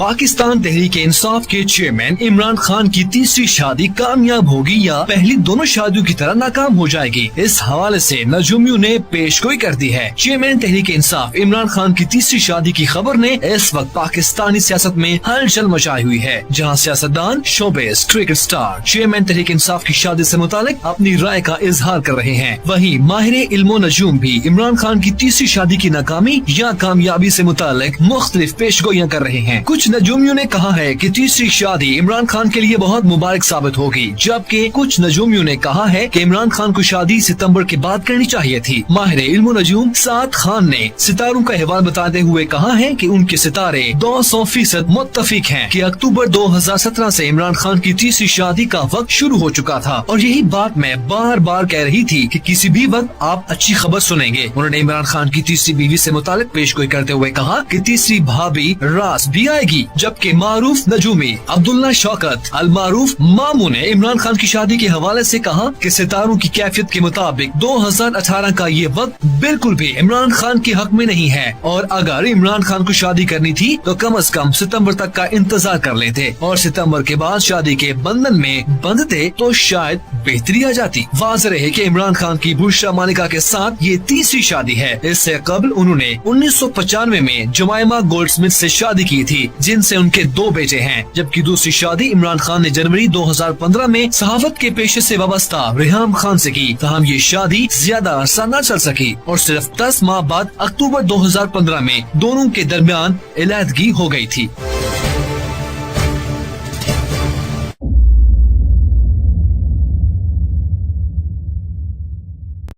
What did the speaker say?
पाकिस्तान तहरीक इंसाफ के चेयरमैन इमरान खान की तीसरी शादी कामयाब होगी या पहली दोनों शादियों की तरह नाकाम हो जाएगी। इस हवाले से नजूमियों ने पेशगोई कर दी है। चेयरमैन तहरीक इंसाफ इमरान खान की तीसरी शादी की खबर ने इस वक्त पाकिस्तानी सियासत में हलचल मचाई हुई है, जहां सियासतदान, showbiz, cricket star chairman Tehreek Insaf की शादी से मुतालिक अपनी राय का इजहार कर रहे हैं। वहीं माहिर इल्मो नजूम भी इमरान खान की तीसरी शादी की नाकामी या कामयाबी से मुतालिक मुख्तलिफ पेशगोइयां कर रहे हैं। कुछ नजूमियों ने कहा है कि तीसरी शादी इमरान खान के लिए बहुत मुबारक साबित होगी, जबकि कुछ नजूमियों ने कहा है कि इमरान खान को शादी सितंबर के बाद करनी चाहिए थी। माहिर इल्मो नजूम साद खान ने सितारों का अहवाल बताते हुए कहा है कि उनके सितारे 200% मुत्तफिक हैं कि अक्टूबर 2017 से इमरान खान की तीसरी शादी का वक्त शुरू हो चुका था, और यही बात मैं बार बार कह रही थी कि किसी भी वक्त आप अच्छी खबर सुनेंगे। उन्होंने इमरान खान की तीसरी बीवी से मुतालिक पेशगोई करते हुए कहा कि तीसरी भाभी रास भी आएगी। जबकि मारूफ नजूमी अब्दुल्ला शौकत अल मारूफ मामू ने इमरान खान की शादी के हवाले से कहा कि सितारों की कैफियत के मुताबिक 2018 का ये वक्त बिल्कुल भी इमरान खान के हक में नहीं है, और अगर इमरान खान को शादी करनी थी तो कम से कम सितंबर तक का इंतजार कर लेते, और सितंबर के बाद शादी के बंधन में बंधते तो शायद बेहतरी आ जाती। वाज़ेह है कि इमरान खान की बुशरा मालिका के साथ ये तीसरी शादी है। इससे कबल उन्होंने 1995 में जुमाइमा गोल्डस्मिथ से शादी की थी, जिनसे उनके 2 बेटे हैं, जबकि दूसरी शादी इमरान खान ने जनवरी 2015 में सहाफत के पेशे से वाबस्ता रेहाम खान से की। तहम ये शादी ज्यादा अरसा न चल सकी और सिर्फ 10 माह बाद अक्टूबर 2015 में दोनों के दरमियान इलादगी हो गई थी।